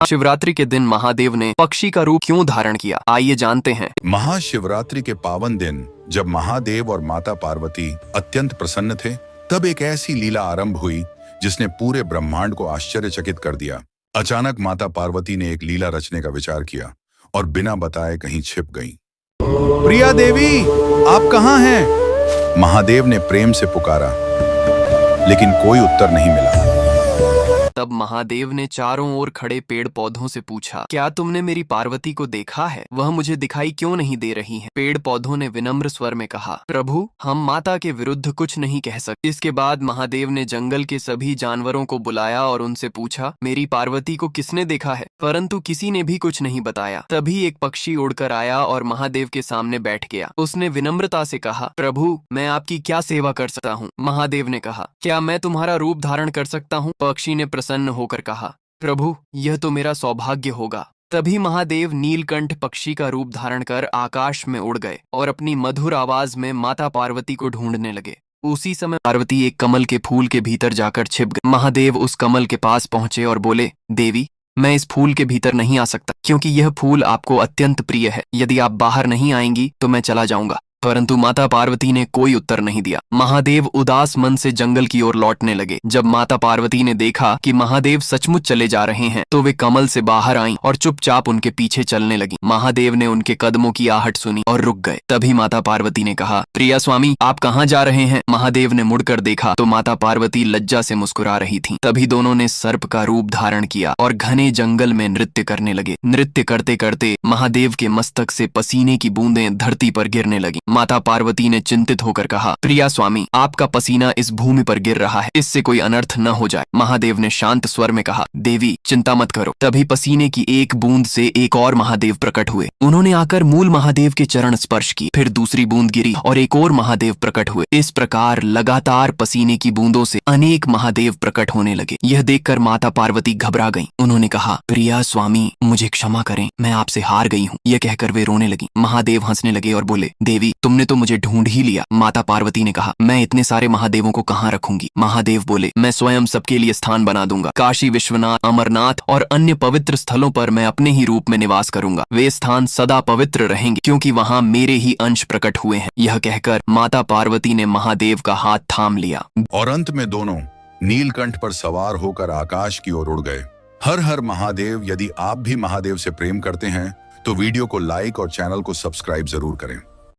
शिवरात्रि के दिन महादेव ने पक्षी का रूप क्यों धारण किया, आइए जानते हैं। महाशिवरात्रि के पावन दिन जब महादेव और माता पार्वती अत्यंत प्रसन्न थे, तब एक ऐसी लीला आरंभ हुई जिसने पूरे ब्रह्मांड को आश्चर्यचकित कर दिया। अचानक माता पार्वती ने एक लीला रचने का विचार किया और बिना बताए कहीं छिप गईं। प्रिया देवी, आप कहाँ हैं? महादेव ने प्रेम से पुकारा, लेकिन कोई उत्तर नहीं मिला। तब महादेव ने चारों ओर खड़े पेड़ पौधों से पूछा, क्या तुमने मेरी पार्वती को देखा है? वह मुझे दिखाई क्यों नहीं दे रही है? पेड़ पौधों ने विनम्र स्वर में कहा, प्रभु, हम माता के विरुद्ध कुछ नहीं कह सकते। इसके बाद महादेव ने जंगल के सभी जानवरों को बुलाया और उनसे पूछा, मेरी पार्वती को किसने देखा है? परंतु किसी ने भी कुछ नहीं बताया। तभी एक पक्षी उड़कर आया और महादेव के सामने बैठ गया। उसने विनम्रता से कहा, प्रभु, मैं आपकी क्या सेवा कर सकता हूँ? महादेव ने कहा, क्या मैं तुम्हारा रूप धारण कर सकता हूँ? पक्षी ने प्रसन्न होकर कहा, प्रभु, यह तो मेरा सौभाग्य होगा। तभी महादेव नीलकंठ पक्षी का रूप धारण कर आकाश में उड़ गए और अपनी मधुर आवाज में माता पार्वती को ढूंढने लगे। उसी समय पार्वती एक कमल के फूल के भीतर जाकर छिप गई। महादेव उस कमल के पास पहुंचे और बोले, देवी, मैं इस फूल के भीतर नहीं आ सकता क्योंकि यह फूल आपको अत्यंत प्रिय है। यदि आप बाहर नहीं आएंगी तो मैं चला जाऊंगा। परंतु माता पार्वती ने कोई उत्तर नहीं दिया। महादेव उदास मन से जंगल की ओर लौटने लगे। जब माता पार्वती ने देखा कि महादेव सचमुच चले जा रहे हैं, तो वे कमल से बाहर आईं और चुपचाप उनके पीछे चलने लगी। महादेव ने उनके कदमों की आहट सुनी और रुक गए। तभी माता पार्वती ने कहा, प्रिया स्वामी, आप कहाँ जा रहे हैं? महादेव ने मुड़कर देखा तो माता पार्वती लज्जा से मुस्कुरा रही थी। तभी दोनों ने सर्प का रूप धारण किया और घने जंगल में नृत्य करने लगे। नृत्य करते करते महादेव के मस्तक से पसीने की बूंदें धरती पर गिरने लगी। माता पार्वती ने चिंतित होकर कहा, प्रिया स्वामी, आपका पसीना इस भूमि पर गिर रहा है, इससे कोई अनर्थ न हो जाए। महादेव ने शांत स्वर में कहा, देवी, चिंता मत करो। तभी पसीने की एक बूंद से एक और महादेव प्रकट हुए। उन्होंने आकर मूल महादेव के चरण स्पर्श की। फिर दूसरी बूंद गिरी और एक और महादेव प्रकट हुए। इस प्रकार लगातार पसीने की बूंदों से अनेक महादेव प्रकट होने लगे। यह देखकर माता पार्वती घबरा गईं। उन्होंने कहा, प्रिया स्वामी, मुझे क्षमा करें, मैं आपसे हार गई हूँ। यह कहकर वे रोने लगी। महादेव हंसने लगे और बोले, देवी, तुमने तो मुझे ढूंढ ही लिया। माता पार्वती ने कहा, मैं इतने सारे महादेवों को कहाँ रखूंगी? महादेव बोले, मैं स्वयं सबके लिए स्थान बना दूंगा। काशी विश्वनाथ, अमरनाथ और अन्य पवित्र स्थलों पर मैं अपने ही रूप में निवास करूंगा। वे स्थान सदा पवित्र रहेंगे क्योंकि वहाँ मेरे ही अंश प्रकट हुए हैं। यह कहकर माता पार्वती ने महादेव का हाथ थाम लिया और अंत में दोनों नीलकंठ पर सवार होकर आकाश की ओर उड़ गए। हर हर महादेव। यदि आप भी महादेव से प्रेम करते हैं तो वीडियो को लाइक और चैनल को सब्सक्राइब जरूर करें।